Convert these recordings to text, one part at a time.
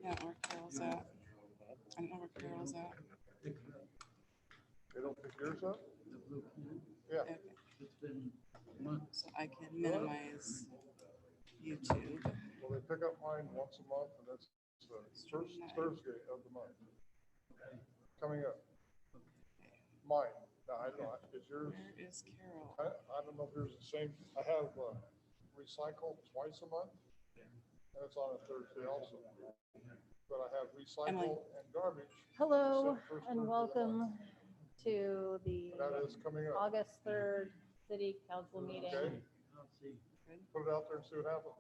Yeah, where Carol's at. I don't know where Carol's at. They don't pick yours up? Yeah. Okay. So I can minimize YouTube. Well, they pick up mine once a month, and that's the first Thursday of the month. Coming up. Mine. Now, I don't know. Is yours? Where is Carol? I don't know if yours is the same. I have recycle twice a month, and it's on a Thursday also. But I have recycle and garbage. Hello and welcome to the That is coming up. August 3rd City Council meeting. Okay. Put it out there and see what happens.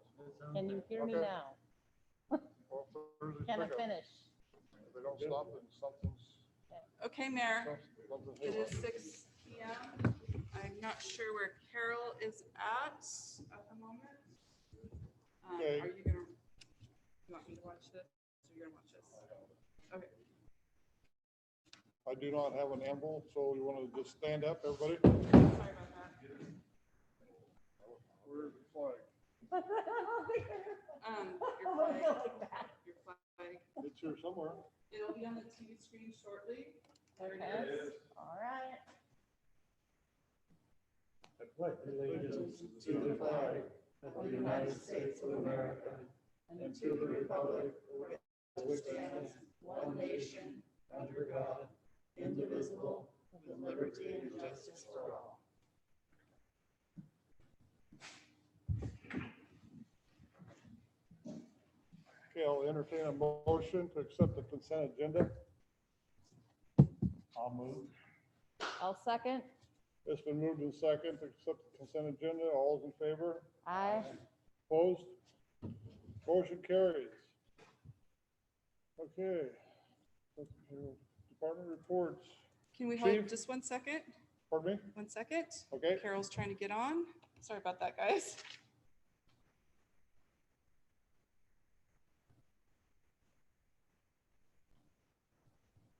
Can you hear me Okay. now? Well, Thursday's Can I pickup. finish? If they don't stop, then something's. Okay, Mayor. something's It is haywire. 6 p.m. I'm not sure where Carol is at the moment. Okay. Are you gonna, you want me to watch this? Or you're gonna watch this? Okay. I do not have an emblem, so you want to just stand up, everybody? Sorry about that. Where's the flag? Your flag. Your flag. It's here somewhere. It'll be on the TV screen shortly. There it Okay. is. All right. I pledge allegiance to the flag of the United States of America and to the republic for which it stands, one nation, under God, indivisible, with liberty and justice for all. Okay, I'll entertain a motion to accept the consent agenda. I'll move. I'll second. It's been moved and second to accept the consent agenda. All those in favor? Aye. Opposed? Motion carries. Okay. Department reports. Can we hold Chief? just 1 second? Pardon me? 1 second. Okay. Carol's trying to get on. Sorry about that, guys.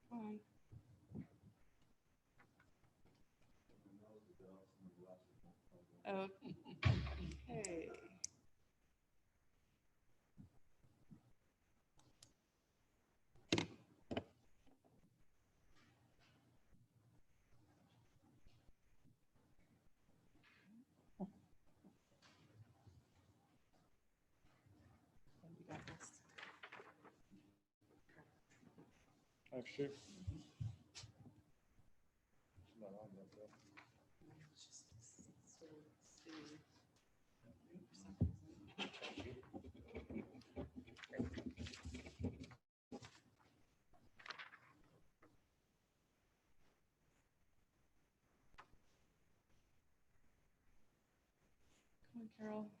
Come on. Okay. You got this. Thanks, Chief. It's not on yet, though. It's just so silly. For some reason. Come on, Carol.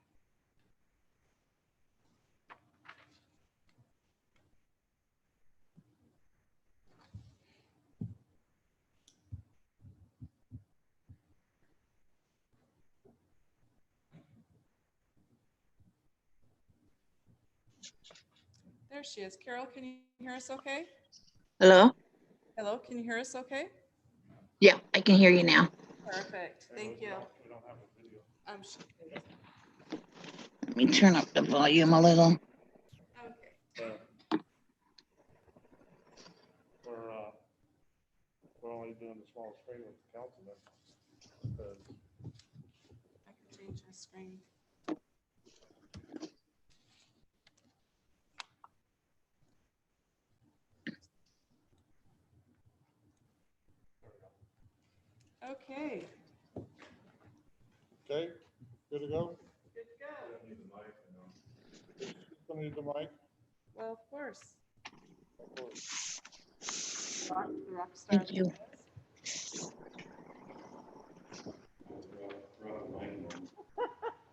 There she is. Carol, can you hear us okay? Hello? Hello, can you hear us okay? Yeah, I can hear you now. Perfect. Thank you. We don't have a video. Let me turn up the volume a little. Okay. We're only doing the small screen with the councilman. I can change my screen. Okay, Okay, good to go? good to go. Somebody need the mic? Well, of course. Of course. The rock star. Thank you.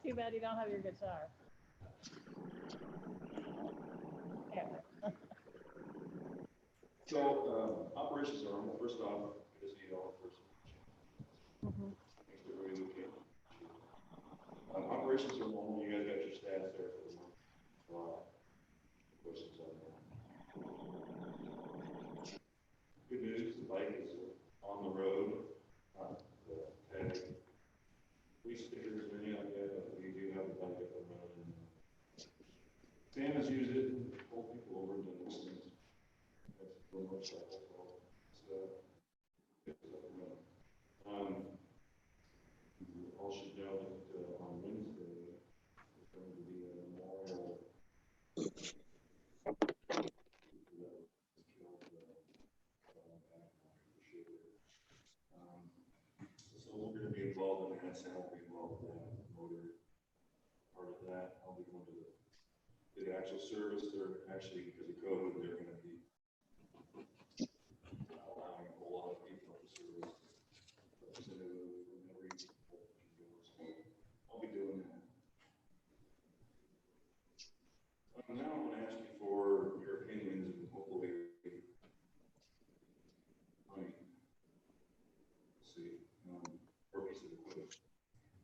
Too bad you don't have your guitar. So, operations are on. First off, we just need all the first. Mhm. Thanks for everybody looking. Operations are normal. You guys got your stats there for the month. Questions on that? Good news, the bike is on the road. The police involved in that, Sam will be involved in that, motor part of that. I'll be going to the actual service. They're actually, because of COVID, they're going to be allowing a whole lot of people to service. Representative from every, so I'll be doing that. Now I'm going to ask you for your opinions and hopefully, see, or piece of equipment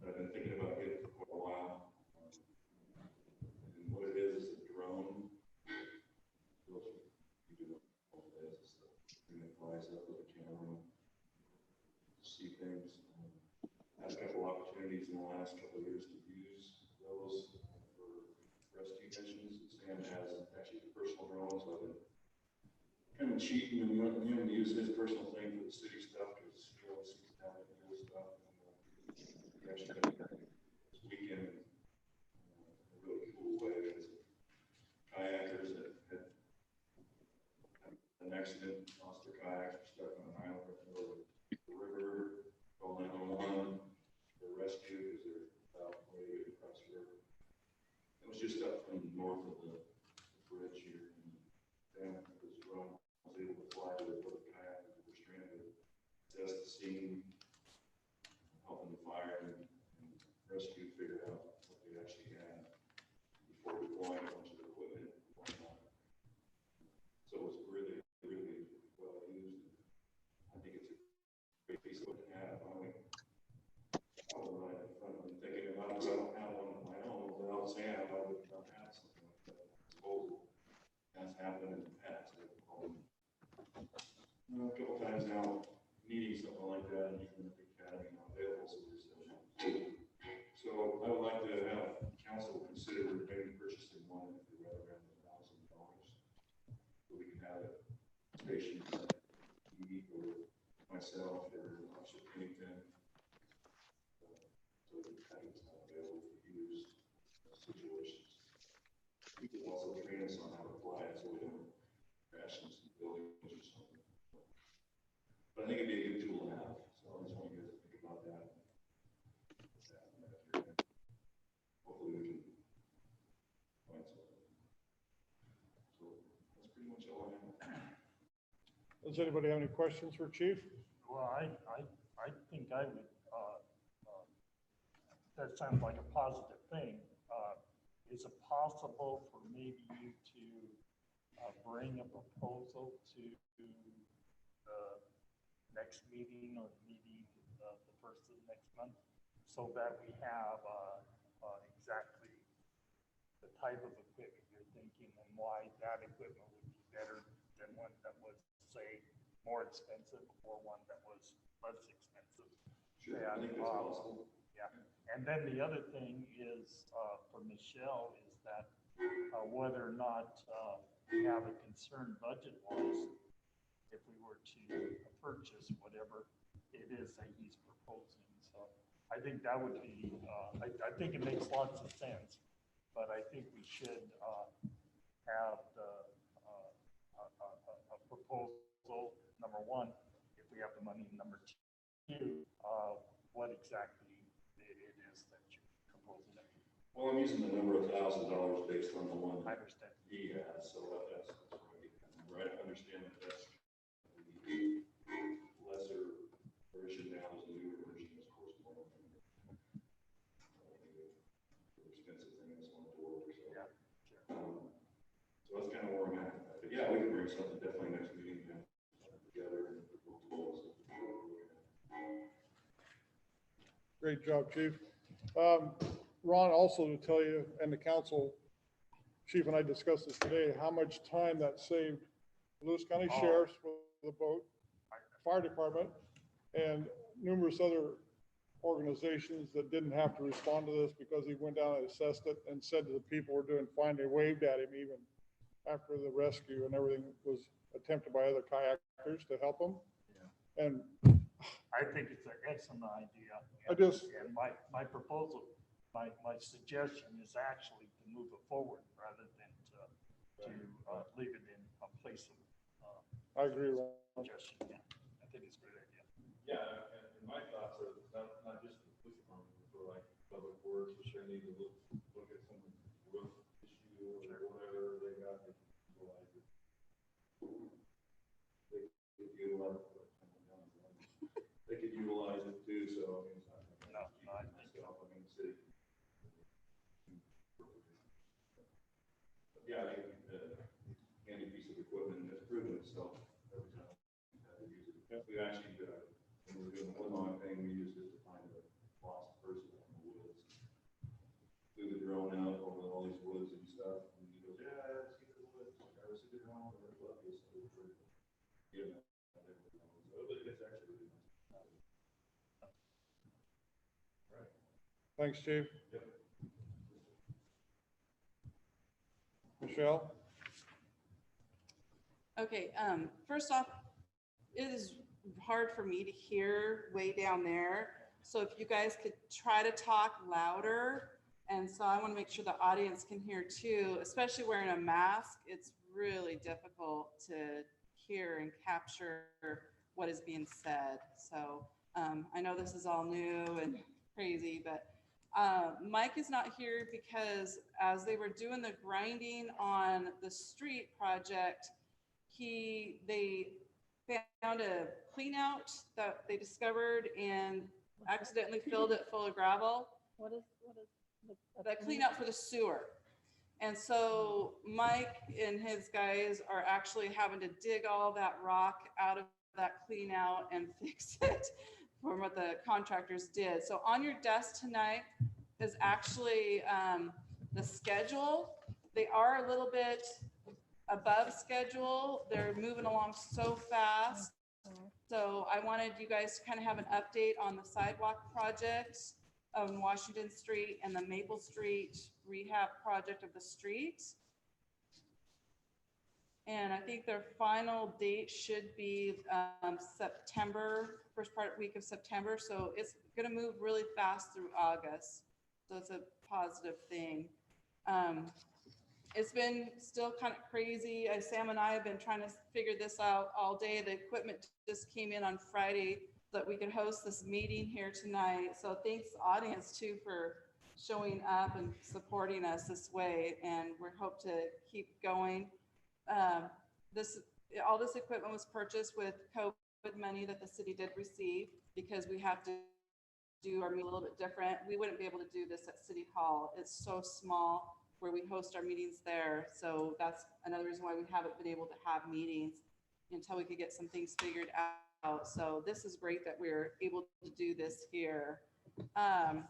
that I've been thinking about getting for quite a while. And what it is a drone. You do all of this, it's the thing that flies up with a camera, see things. I've had a couple opportunities in the last couple of years to use those for rescue missions. Sam has actually personal drones, so I've been kind of cheating and letting him use his personal thing for the city stuff because he always seems to have it in his stuff. He actually did this weekend in a really cool way. It's kayakers that had an accident, lost their kayaks, were stuck on an island in the middle of the river, called 911 for rescue because they're about way across the river. It was just up from north of the bridge here. And was able to fly to the kayakers that were stranded, assess the scene, help them fire and rescue, figure out what they actually had before deploying a bunch of equipment and whatnot. So it was really, really well used. I think it's a great piece of what to have. I was right in front of me thinking about it. I don't have one of my own. Without Sam, I would not have something like that. Disposal has happened in the past. A couple times now, needing something like that, and even at the academy, not available, so we said, so I would like to have council consider maybe purchasing one if they're right around $1,000, so we can have it stationed at me or myself or Officer Pennington, so the academy's not available for use situations. We could also train us on how to fly it so we don't crash into some buildings or something. But I think it'd be a good tool to have. So I just want you guys to think about that. Hopefully we can find something. So that's pretty much all I have. Does anybody have any questions for Chief? Well, I think I would, that sounds like a positive thing. Is it possible for maybe you to bring a proposal to the next meeting or meeting the first of the next month so that we have exactly the type of equipment you're thinking and why that equipment would be better than one that was, say, more expensive or one that was less expensive. Sure, I think that's possible. Yeah, and then the other thing is for Michelle is that whether or not we have a concern budget-wise if we were to purchase whatever it is that he's proposing. So I think that would be, I think it makes lots of sense, but I think we should have a proposal, number one, if we have the money, and number two, what exactly it is that you're proposing. Well, I'm using the number of $1,000 based on the one I understand. he has, so that's right. I understand that that's the lesser version now is the newer version, of course, more expensive thing is on the door. So, Yeah, so that's kind of where I'm at. But yeah, we can bring something definitely next meeting together and we'll pull this. Great job, Chief. Ron, also to tell you, and the council, Chief and I discussed this today, how much time that saved Lewis County Sheriff's with the boat, fire department, and numerous other organizations that didn't have to respond to this because he went down and assessed it and said to the people were doing fine. They waved at him even after the rescue and everything was attempted by other kayakers to help him. Yeah. And I think it's an excellent idea. I just- And my proposal, my suggestion is actually to move it forward rather than to leave it in a place of I agree, Ron. suggestion. Yeah, I think it's a great idea. Yeah, and my thoughts are not just the need to look at some roof issue or whatever they got, they can utilize it. They could utilize it too, so I mean, it's not gonna be No, I cheap myself, I mean, city. But yeah, I think, handy piece of equipment that's proven itself every time we had to use it. We actually, when we were doing the woodlawn thing, we used it to find a lost person in the woods. Flew the drone out over all these woods and stuff, and he goes, yeah, I see the woods, I see the drone, I love this, so it's pretty cool. Yeah, so it's actually really nice. Thanks, Chief. Yep. Michelle? Okay, first off, it is hard for me to hear way down there. So if you guys could try to talk louder. And so I want to make sure the audience can hear too, especially wearing a mask. It's really difficult to hear and capture what is being said. So I know this is all new and crazy, but Mike is not here because as they were doing the grinding on the street project, they found a clean out that they discovered and accidentally filled it full of gravel. What is The clean out for the sewer. And so Mike and his guys are actually having to dig all that rock out of that clean out and fix it from what the contractors did. So on your desk tonight is actually the schedule. They are a little bit above schedule. They're moving along so fast. So I wanted you guys to kind of have an update on the sidewalk project on Washington Street and the Maple Street rehab project of the street. And I think their final date should be September, first week of September. So it's going to move really fast through August. So it's a positive thing. It's been still kind of crazy. Sam and I have been trying to figure this out all day. The equipment just came in on Friday so that we could host this meeting here tonight. So thanks audience too for showing up and supporting us this way. And we hope to keep going. All this equipment was purchased with COVID money that the city did receive because we have to do our meeting a little bit different. We wouldn't be able to do this at City Hall. It's so small where we host our meetings there. So that's another reason why we haven't been able to have meetings until we could get some things figured out. So this is great that we're able to do this here. I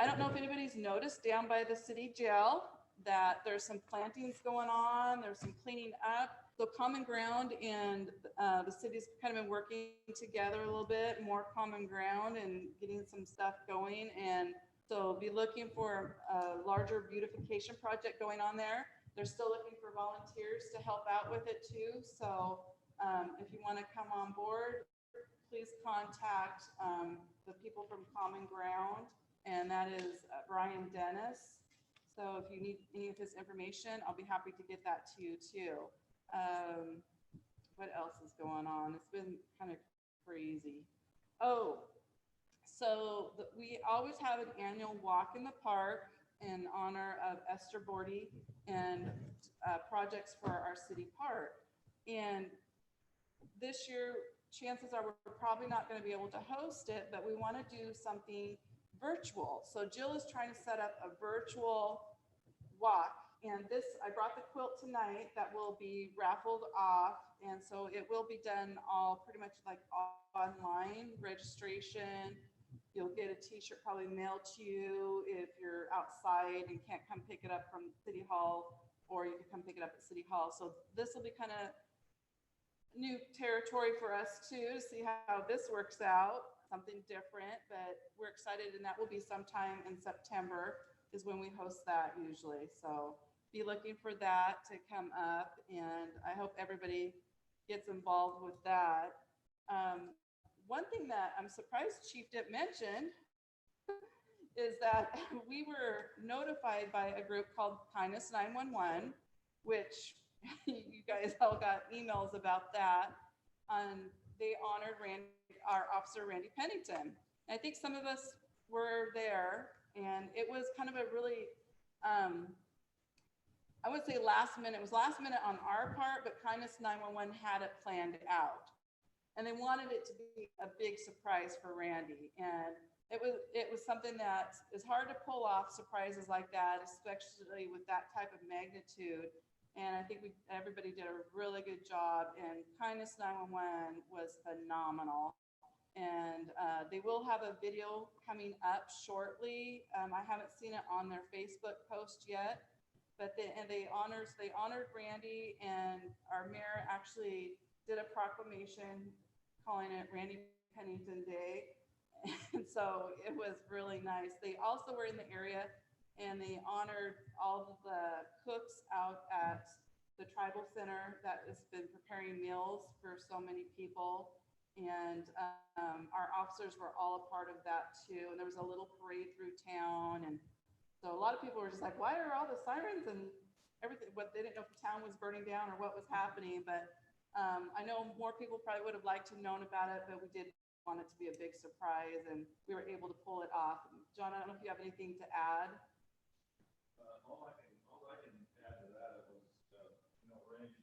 don't know if anybody's noticed down by the city jail that there's some plantings going on, there's some cleaning up. So Common Ground and the city's kind of been working together a little bit, more common ground and getting some stuff going. And so be looking for a larger beautification project going on there. They're still looking for volunteers to help out with it too. So if you want to come on board, please contact the people from Common Ground, and that is Brian Dennis. So if you need any of his information, I'll be happy to get that to you too. What else is going on? It's been kind of crazy. Oh, so we always have an annual walk in the park in honor of Esther Bordy and projects for our city park. And this year, chances are we're probably not going to be able to host it, but we want to do something virtual. So Jill is trying to set up a virtual walk. And this, I brought the quilt tonight that will be raffled off. And so it will be done all pretty much like online registration. You'll get a t-shirt probably mailed to you if you're outside and can't come pick it up from City Hall, or you can come pick it up at City Hall. So this will be kind of new territory for us too, to see how this works out, something different, but we're excited, and that will be sometime in September is when we host that usually. So be looking for that to come up, and I hope everybody gets involved with that. One thing that I'm surprised Chief didn't mention is that we were notified by a group called Kindness 911, which you guys all got emails about that. They honored our officer, Randy Pennington. I think some of us were there. And it was kind of a really, I would say last minute, it was last minute on our part, but Kindness 911 had it planned out. And they wanted it to be a big surprise for Randy. And it was something that is hard to pull off, surprises like that, especially with that type of magnitude. And I think everybody did a really good job, and Kindness 911 was phenomenal. And they will have a video coming up shortly. I haven't seen it on their Facebook post yet, but they honored Randy, and our mayor actually did a proclamation calling it Randy Pennington Day. And so it was really nice. They also were in the area, and they honored all of the cooks out at the tribal center that has been preparing meals for so many people. And our officers were all a part of that too. And there was a little parade through town. And so a lot of people were just like, why are all the sirens and everything? What, they didn't know if the town was burning down or what was happening. But I know more people probably would have liked to have known about it, but we did want it to be a big surprise, and we were able to pull it off. John, I don't know if you have anything to add. All I can add to that was, Randy's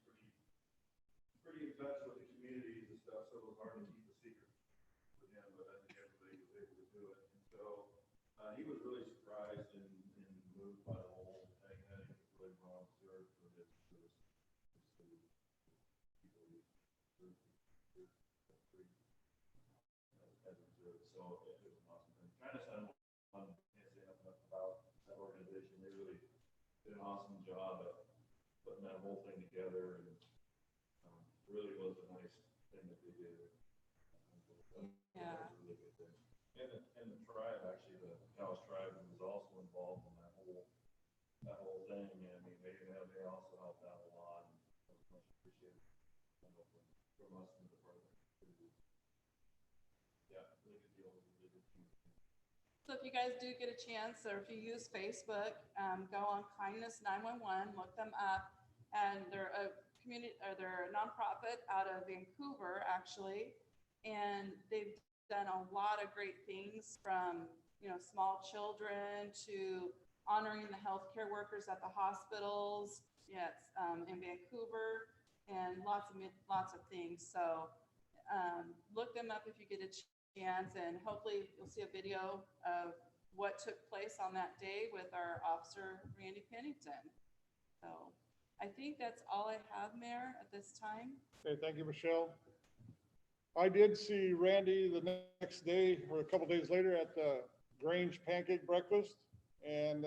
pretty in touch with the communities and stuff, so it was hard to keep a secret with him, but I think everybody was able to do it. And so he was really surprised and moved by the whole thing. I think it's really well observed for his people. So it was an awesome thing. Kind of can't say enough about that organization. They really did an awesome job at putting that whole thing together, and really was a nice thing that they did. Yeah. Really good thing. And the tribe, actually, the Dallas tribe was also involved in that whole thing. And I mean, they also helped out a lot, and it was much appreciated from us and the department. Yeah, really good deal. Really good team. So if you guys do get a chance, or if you use Facebook, go on Kindness 911, look them up. And they're a community, or they're a nonprofit out of Vancouver, actually. And they've done a lot of great things, from, small children to honoring the healthcare workers at the hospitals, yes, in Vancouver, and lots of things. So look them up if you get a chance, and hopefully you'll see a video of what took place on that day with our officer, Randy Pennington. So I think that's all I have, Mayor, at this time. Okay, thank you, Michelle. I did see Randy the next day, or a couple days later, at the Grange Pancake Breakfast. And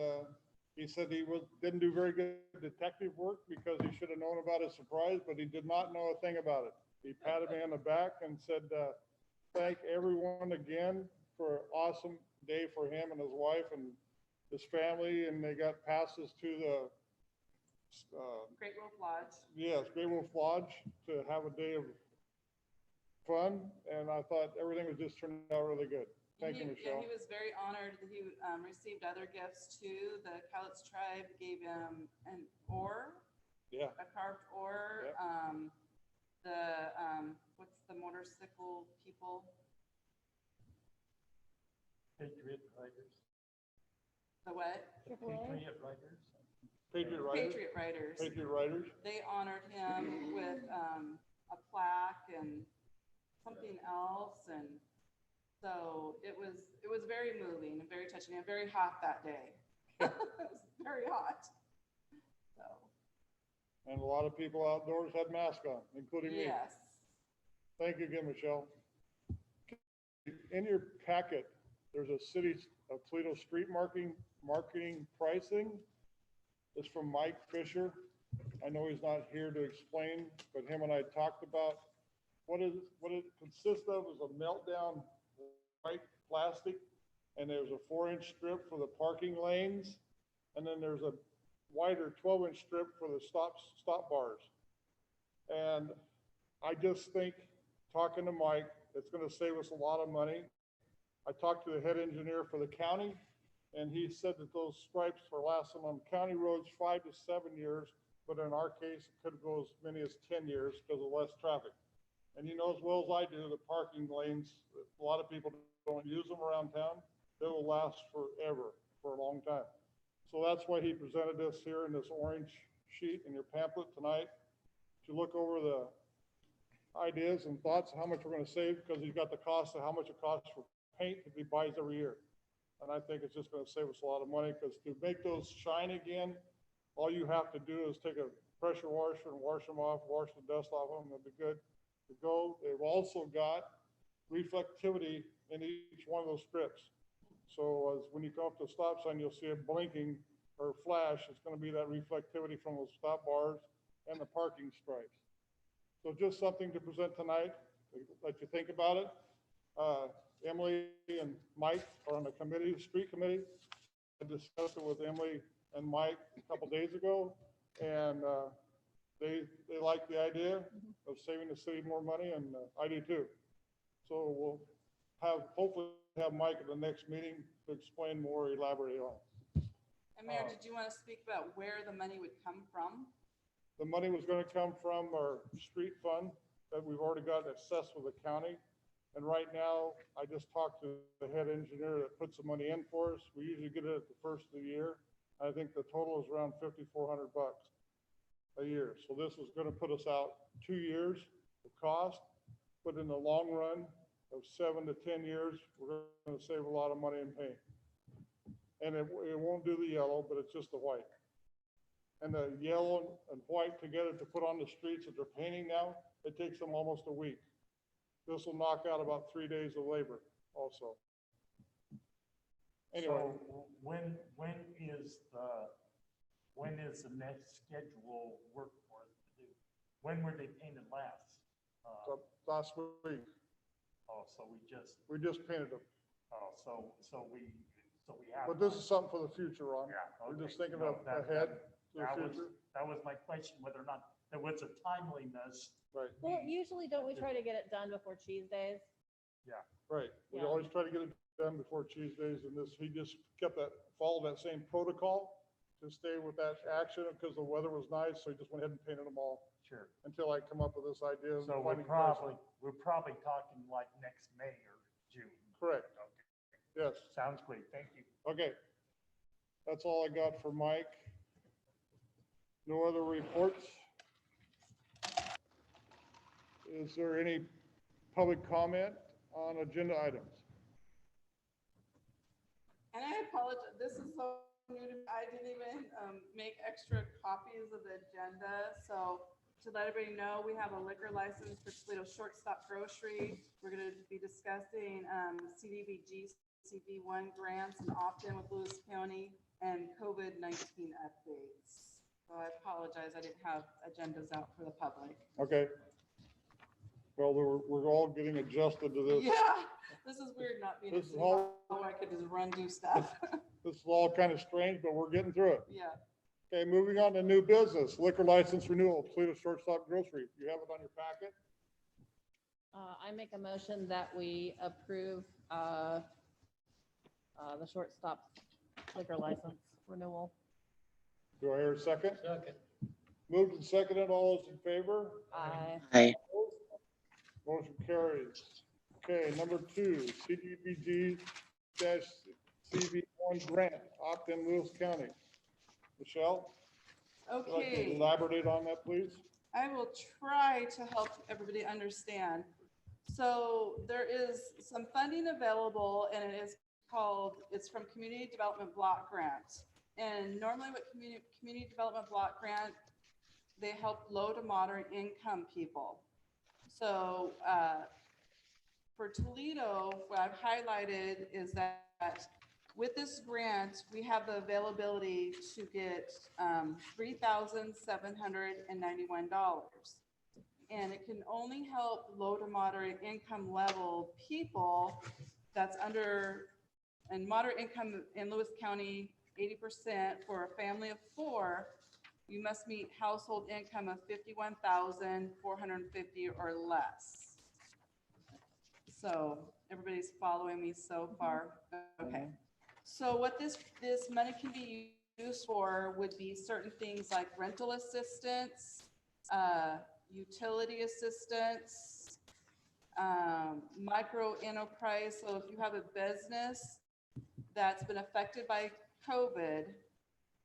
he said he didn't do very good detective work because he should have known about his surprise, but he did not know a thing about it. He patted me on the back and said, thank everyone again for an awesome day for him and his wife and his family. And they got passes to the Great Wolf Lodge. yes, Great Wolf Lodge to have a day of fun. And I thought everything was just turning out really good. Thank you, Michelle. Yeah, he was very honored that he received other gifts too. The Cowlitz tribe gave him an oar, Yeah. a carved oar. Yep. What's the motorcycle people? Patriot Riders. The what? AAA? Patriot Riders. Patriot Riders. Patriot Riders. Patriot Riders. They honored him with a plaque and something else, and so it was very moving and very touching and very hot that day. It was very hot. So And a lot of people outdoors had masks on, including me. yes. Thank you again, Michelle. In your packet, there's a City of Toledo street marketing pricing. It's from Mike Fisher. I know he's not here to explain, but him and I talked about what it consists of is a meltdown white plastic, and there's a 4-inch strip for the parking lanes, and then there's a wider 12-inch strip for the stop bars. And I just think, talking to Mike, it's going to save us a lot of money. I talked to the head engineer for the county, and he said that those stripes are lasting on county roads 5 to 7 years, but in our case, it could go as many as 10 years because of less traffic. And you know as well as I do, the parking lanes, a lot of people don't use them around town. They will last forever. for a long time. So that's why he presented this here in this orange sheet in your pamphlet tonight, to look over the ideas and thoughts of how much we're gonna save, because he's got the cost of how much it costs for paint that he buys every year. And I think it's just gonna save us a lot of money, because to make those shine again, all you have to do is take a pressure washer and wash them off, wash the dust off them, they'll be good to go. They've also got reflectivity in each one of those strips. So as when you come up to a stop sign, you'll see it blinking or flash. It's gonna be that reflectivity from those stop bars and the parking stripes. So just something to present tonight, let you think about it. Emily and Mike are on the committee, the street committee. I discussed it with Emily and Mike a couple days ago, and they like the idea of saving the city more money, and I do too. So we'll hopefully have Mike at the next meeting to explain more, elaborate on it. And Mayor, did you want to speak about where the money would come from? The money was gonna come from our street fund that we've already got assessed with the county. And right now, I just talked to the head engineer that puts the money in for us. We usually get it at the first of the year. I think the total is around $5,400 a year. So this is gonna put us out 2 years of cost, but in the long run of 7 to 10 years, we're gonna save a lot of money in paint. And it won't do the yellow, but it's just the white. And the yellow and white together to put on the streets that they're painting now, it takes them almost a week. This will knock out about 3 days of labor also. Anyway, So when is the next schedule work for us to do? When were they painted last? last week, Oh, so we just painted them. oh, so we have. But this is something for the future, Ron. Yeah. We're okay. just thinking No, of ahead to the that was- future. That was my question, whether or not there was a timeliness. Right, Well, usually don't we try to get it done before cheese days? right. We Yeah. always try to get it done before Tuesdays, and he just kept followed that same protocol to stay with that action because the weather was nice, so he just went ahead and painted them all Sure. until I come up with this idea of So finding prices. we're probably talking like next May or June. Correct, Okay, yes. sounds great, thank you. Okay. That's all I got for Mike. No other reports? Is there any public comment on agenda items? And I apologize, this is so new to me. I didn't even make extra copies of the agenda. So to let everybody know, we have a liquor license for Toledo Shortstop Grocery. We're going to be discussing CDBG, CV1 grants and opt-in with Lewis County and COVID-19 updates. So I apologize, I didn't have agendas out for the public. Okay. Well, we're all getting adjusted to this. Yeah, this is weird not being. This at is City all- Hall where I could just run, do stuff. This is all kind of strange, but we're getting through it. Yeah. Okay, moving on to new business, liquor license renewal, Toledo Shortstop Grocery. You have it on your packet? I make a motion that we approve the shortstop liquor license renewal. Do I hear a second? Second. Moved and seconded. All those in favor? Aye. Motion carries. Okay, number 2, CDBG-CV1 grant, opt-in Lewis County. Michelle, would you like to Okay. elaborate on that, please? I will try to help everybody understand. So there is some funding available and it is it's from Community Development Block Grant. And normally with Community Development Block Grant, they help low to moderate income people. So for Toledo, what I've highlighted is that with this grant, we have the availability to get $3,791. And it can only help low to moderate income level people that's under, and moderate income in Lewis County, 80% for a family of 4, you must meet household income of $51,450 or less. So everybody's following me so far. Okay. So what this money can be used for would be certain things like rental assistance, utility assistance, micro enterprise. So if you have a business that's been affected by COVID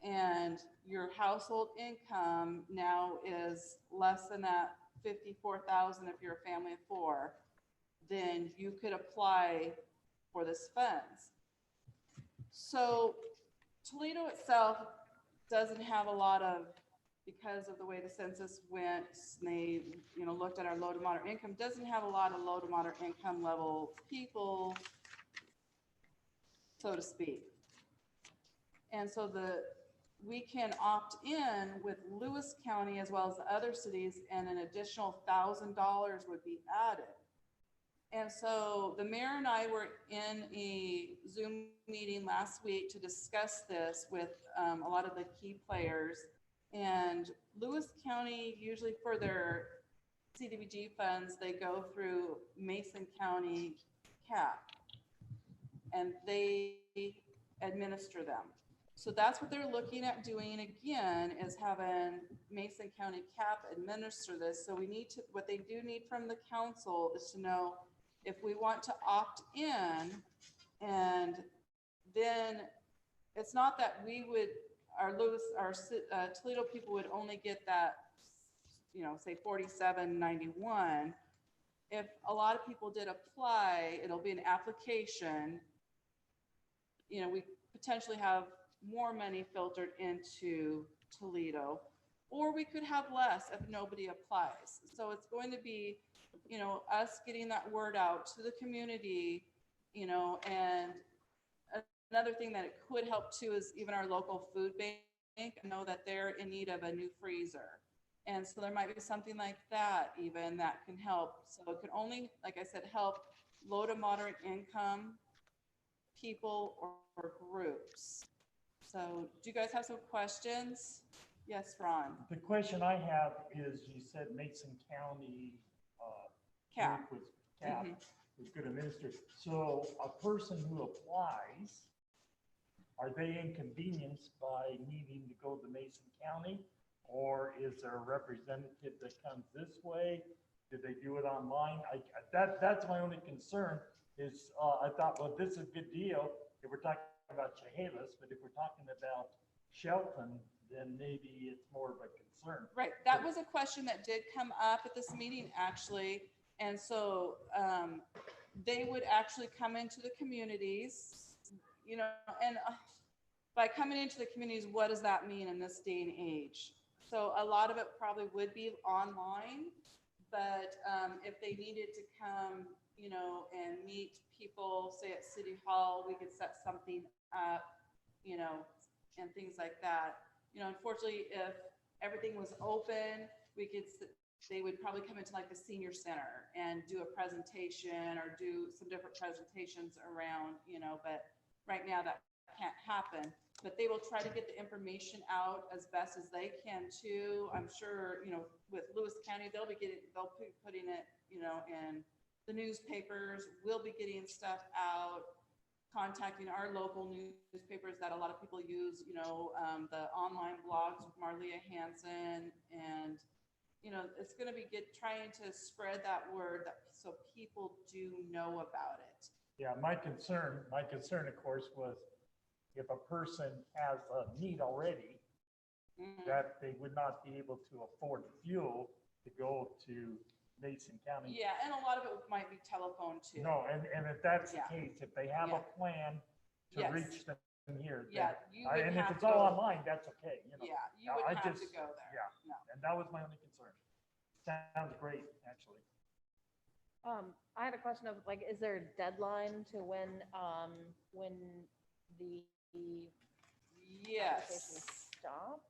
and your household income now is less than that 54,000 if you're a family of four, then you could apply for this funds. So Toledo itself doesn't have a lot of, because of the way the census went, they, looked at our low to moderate income, doesn't have a lot of low to moderate income level people, so to speak. And so we can opt in with Lewis County as well as the other cities, and an additional $1,000 would be added. And so the mayor and I were in a Zoom meeting last week to discuss this with a lot of the key players. And Lewis County, usually for their CDBG funds, they go through Mason County CAP, and they administer them. So that's what they're looking at doing again, is having Mason County CAP administer this. So we need to, what they do need from the council is to know if we want to opt in, and then it's not that we would, our Toledo people would only get that, say $47.91. If a lot of people did apply, it'll be an application. We potentially have more money filtered into Toledo, or we could have less if nobody applies. So it's going to be, us getting that word out to the community, and another thing that it could help too is even our local food bank. I know that they're in need of a new freezer. And so there might be something like that even that can help. So it can only, like I said, help low to moderate income people or groups. So do you guys have some questions? Yes, Ron. The question I have is, you said Mason County CAP. group was CAP, was good administer. So a person who applies, are they inconvenienced by needing to go to Mason County? Or is there a representative that comes this way? Did they do it online? That's my only concern is, I thought, well, this is a good deal if we're talking about Chehalis, but if we're talking about Shelton, then maybe it's more of a concern. Right. That was a question that did come up at this meeting, actually. And so they would actually come into the communities, and by coming into the communities, what does that mean in this day and age? So a lot of it probably would be online, but if they needed to come, and meet people, say at City Hall, we could set something up, and things like that. Unfortunately, if everything was open, they would probably come into like the senior center and do a presentation or do some different presentations around, but right now that can't happen. But they will try to get the information out as best as they can too. I'm sure, with Lewis County, they'll be putting it, in the newspapers. We'll be getting stuff out, contacting our local newspapers that a lot of people use, the online blogs with Marlia Hansen, and it's going to be trying to spread that word so people do know about it. Yeah, my concern, of course, was if a person has a need already, that they would not be able to afford fuel to go to Mason County. Yeah, and a lot of it might be telephone too. No, and if that's the Yeah. case, if they have a plan to Yes. reach them here, Yeah, then, you would and if have it's to all go. online, that's okay, Yeah, you No, would I have to just- go there. yeah. No. And that was my only concern. Sounds great, actually. I had a question of like, is there a deadline to when the application Yes. stop?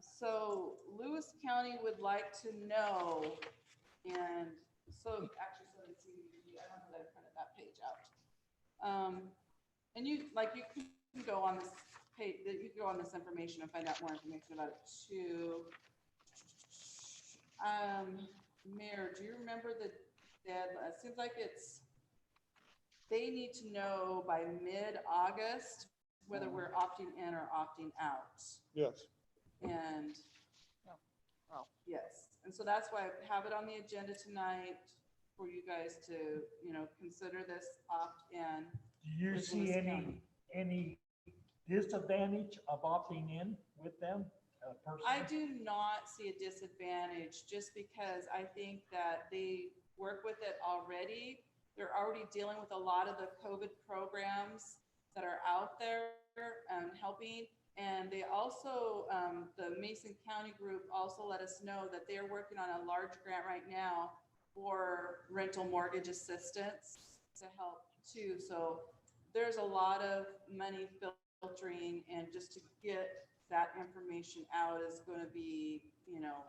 So Lewis County would like to know, and so actually, so let's see, I don't know that I printed that page out. And you can go on this page, you can go on this information and find out more information about it too. Mayor, do you remember the deadline? It seems like they need to know by mid-August whether we're opting in or opting out. Yes. And Oh. yes, and so that's why I have it on the agenda tonight for you guys to, consider this opt-in. Do you With see Lewis any disadvantage of opting in with them personally? I do not see a disadvantage just because I think that they work with it already. They're already dealing with a lot of the COVID programs that are out there and helping. And they also, the Mason County group also let us know that they're working on a large grant right now for rental mortgage assistance to help too. So there's a lot of money filtering, and just to get that information out is going to be, you know,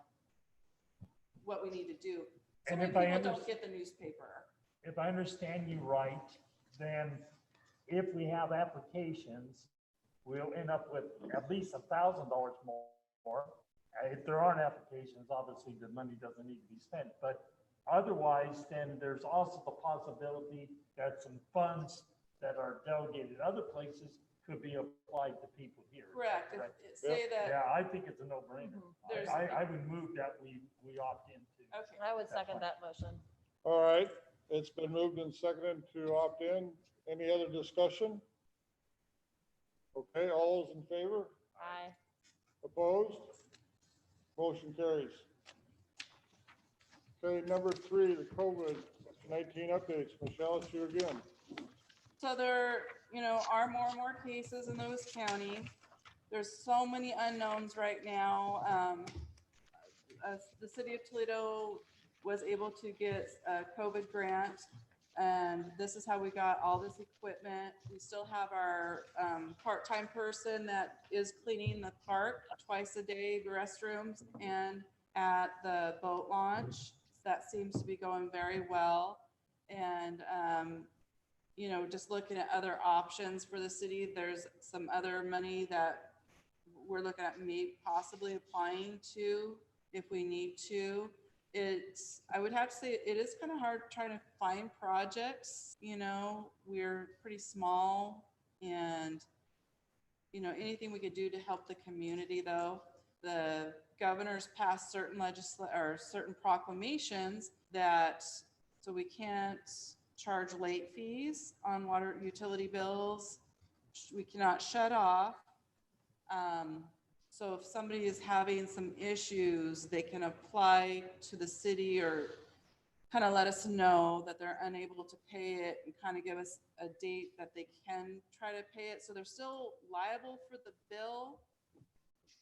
what we need to do. So And many if I people don't underst- get the newspaper. If I understand you right, then if we have applications, we'll end up with at least $1,000 more. If there aren't applications, obviously the money doesn't need to be spent, but otherwise, then there's also the possibility that some funds that are delegated other places could be applied to people here. Correct. Say that, Yeah, I think it's a no-brainer. There's- I would move that we opt into. okay. I would second that motion. All right, it's been moved and seconded to opt in. Any other discussion? Okay, all those in favor? Aye. Opposed? Motion carries. Okay, number 3, the COVID-19 updates. Michelle, it's you again. So there, you know, are more and more cases in Lewis County. There's so many unknowns right now. The city of Toledo was able to get a COVID grant, and this is how we got all this equipment. We still have our part-time person that is cleaning the park twice a day, the restrooms, and at the boat launch. That seems to be going very well. And, you know, just looking at other options for the city, there's some other money that we're looking at maybe possibly applying to if we need to. I would have to say it is kind of hard trying to find projects. You know, we're pretty small, and, you know, anything we could do to help the community though. The governor's passed certain certain proclamations that, so we can't charge late fees on water utility bills. We cannot shut off. So if somebody is having some issues, they can apply to the city or kind of let us know that they're unable to pay it and kind of give us a date that they can try to pay it. So they're still liable for the bill,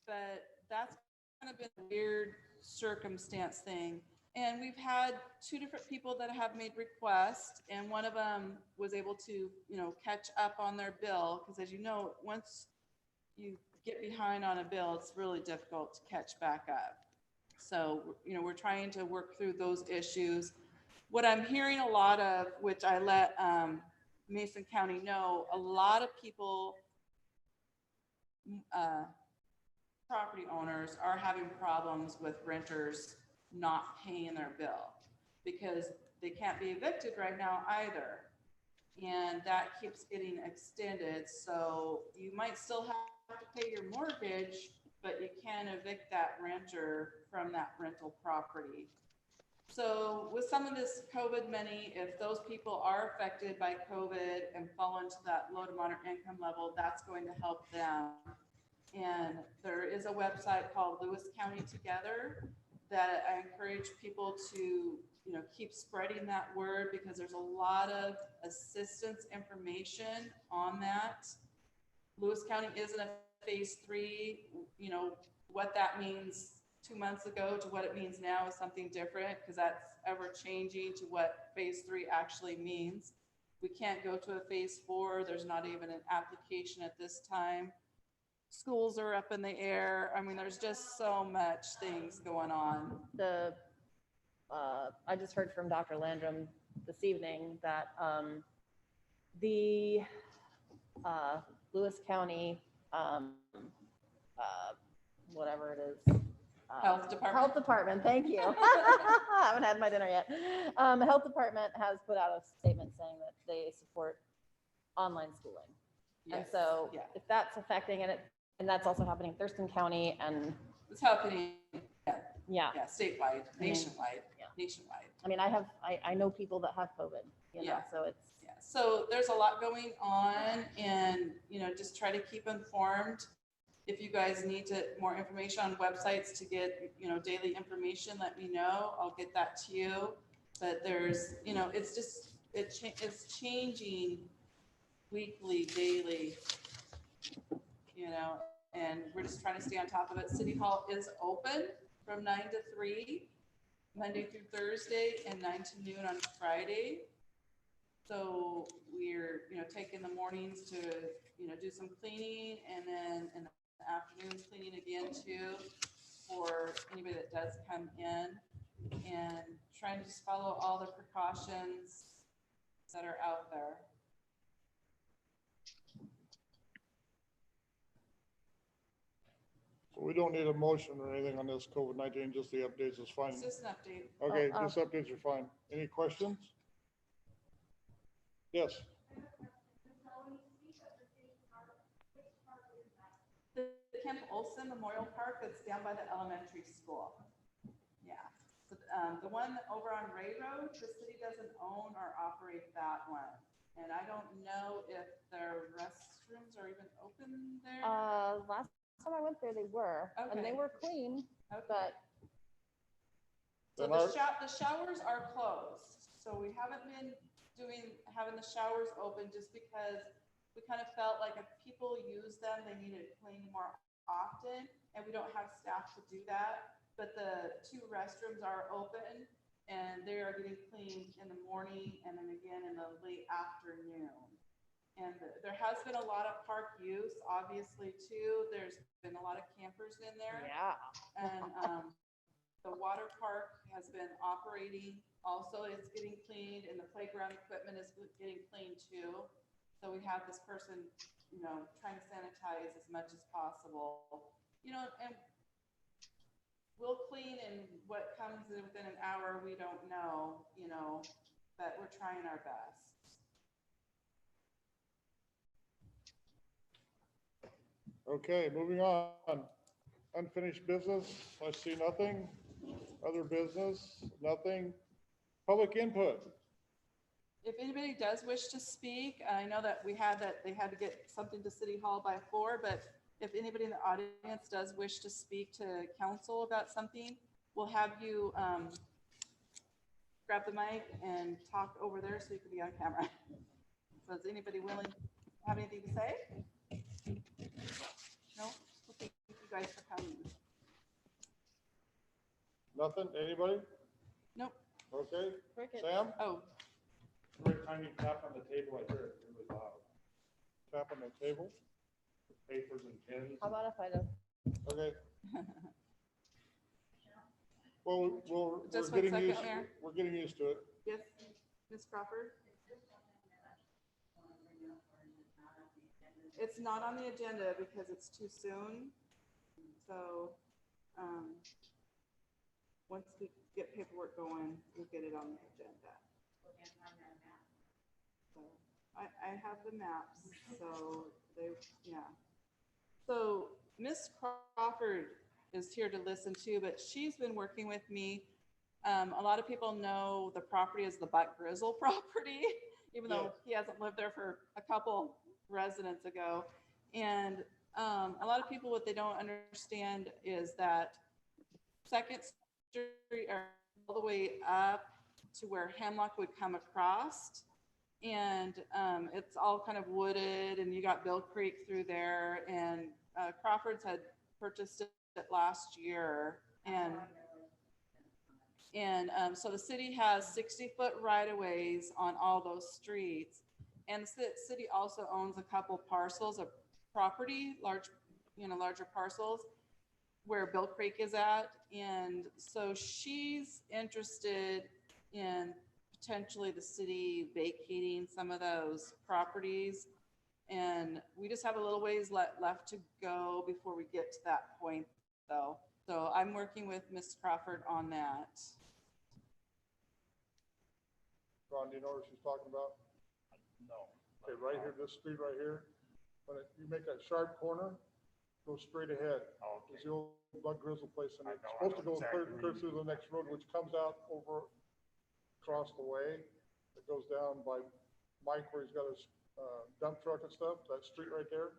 but that's kind of been a weird circumstance thing. And we've had 2 different people that have made requests, and one of them was able to, you know, catch up on their bill. Because as you know, once you get behind on a bill, it's really difficult to catch back up. So, you know, we're trying to work through those issues. What I'm hearing a lot of, which I let Mason County know, a lot of people, property owners are having problems with renters not paying their bill because they can't be evicted right now either. And that keeps getting extended. So you might still have to pay your mortgage, but you can evict that renter from that rental property. So with some of this COVID money, if those people are affected by COVID and fall into that low to moderate income level, that's going to help them. And there is a website called Lewis County Together that I encourage people to, you know, keep spreading that word, because there's a lot of assistance information on that. Lewis County is in a phase 3. You know, what that means 2 months ago to what it means now is something different, because that's ever changing to what phase 3 actually means. We can't go to a phase 4. There's not even an application at this time. Schools are up in the air. I mean, there's just so much things going on. I just heard from Dr. Landrum this evening that the Lewis County, whatever it is. Health Department. Health Department, thank you. I haven't had my dinner yet. The Health Department has put out a statement saying that they support online schooling. And Yes, so yeah. if that's affecting it, and that's also happening in Thurston County and It's happening, yeah. yeah, statewide, nationwide, Yeah. nationwide. I mean, I know people that have COVID, you know, Yeah. so it's, Yeah. so there's a lot going on, and, you know, just try to keep informed. If you guys need more information on websites to get, you know, daily information, let me know. I'll get that to you. But there's, you know, it's just, it's changing weekly, daily, you know, and we're just trying to stay on top of it. City Hall is open from 9 to 3, Monday through Thursday, and 9 to noon on Friday. So we're, you know, taking the mornings to, you know, do some cleaning, and then in the afternoons cleaning again too, for anybody that does come in, and trying to just follow all the precautions that are out there. So we don't need a motion or anything on this COVID-19, just the updates is fine. It's just an update. Okay, Oh, just updates are fine. Any questions? Yes, The Kemp Olson Memorial Park that's down by the elementary school. Yeah. So, the one over on Ray Road, the city doesn't own or operate that one. And I don't know if their restrooms are even open there. Last time I went there, they were, and they Okay. were clean, Okay. but So Then the showers are closed. So we haven't been having the showers open just because we kind of felt like if people use them, they need it cleaned more often, and we don't have staff to do that. But the 2 restrooms are open, and they are getting cleaned in the morning and then again in the late afternoon. And there has been a lot of park use, obviously, too. There's been a lot of campers in there. yeah. And the water park has been operating also. It's getting cleaned, and the playground equipment is getting cleaned too. So we have this person, you know, trying to sanitize as much as possible, you know, and we'll clean, and what comes in within an hour, we don't know, you know, but we're trying our best. okay, moving on. Unfinished business, I see nothing. Other business, nothing. Public input. If anybody does wish to speak, I know that they had to get something to City Hall by 4, but if anybody in the audience does wish to speak to council about something, we'll have you grab the mic and talk over there so you can be on camera. So is anybody willing, have anything to say? No? Well, thank you guys for coming. Nothing, anybody? Nope. Okay, Cricket. Sam, Oh, Every time you tap on the table, I hear it really loud. tap on the table. Papers and pens. How about if I don't? Okay. Well, we're Just 1 getting second, used, Mayor. we're getting used to it. yes, Ms. Crawford? It's not on the agenda because it's too soon. So, once we get paperwork going, we'll get it on the agenda. So, I have the maps, so yeah. So Miss Crawford is here to listen too, but she's been working with me. A lot of people know the property as the Buck Grizzle property, even though he hasn't lived there for a couple residents ago. And a lot of people, what they don't understand is that Second Street are all the way up to where Hemlock would come across. And it's all kind of wooded, and you got Bill Creek through there, and Crawford's had purchased it last year. And so the city has 60-foot right-of-ways on all those streets. And the city also owns a couple parcels of property, larger parcels where Bill Creek is at. And so she's interested in potentially the city vacating some of those properties. And we just have a little ways left to go before we get to that point, though. So I'm working with Ms. Crawford on that. Ron, do you know what she's talking about? No. Okay, right here, this street right here, you make that sharp corner, go straight ahead. Okay. It's the old Buck Grizzle place, and I it's know supposed to go exactly clear through the next road, which comes out over across the way. It goes down by Mike, where he's got his dump truck and stuff, that street right there.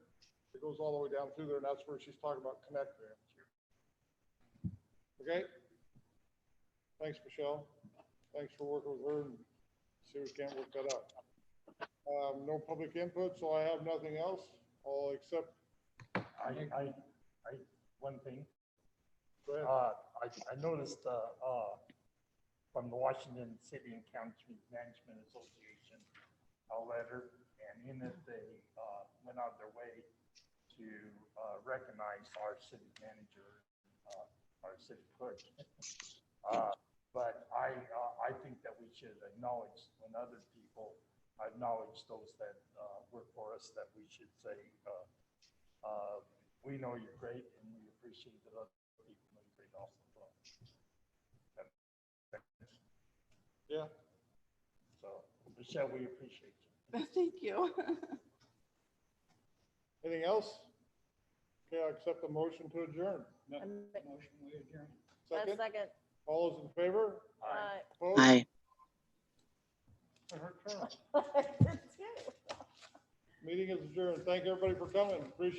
It goes all the way down through there, and that's where she's talking about connecting it. Okay? Thanks, Michelle. Thanks for working with her and see if we can't work that out. No public input, so I have nothing else. I'll accept. One thing, Go ahead. I noticed, from the Washington City and County Management Association, a letter, and in it, they, went out of their way to, recognize our city manager, our city clerk. But I think that we should acknowledge when other people acknowledge those that, work for us, that we should say, we know you're great and we appreciate that other people know you're great also. Yeah. So, Michelle, we appreciate you. Thank you. Anything else? Okay, I'll accept the motion to adjourn. Motion, we adjourn. a Second, second. all those in favor? Aye. Opposed? Hi. Her turn. I did too. Meeting is adjourned. Thank everybody for coming. Appreciate it.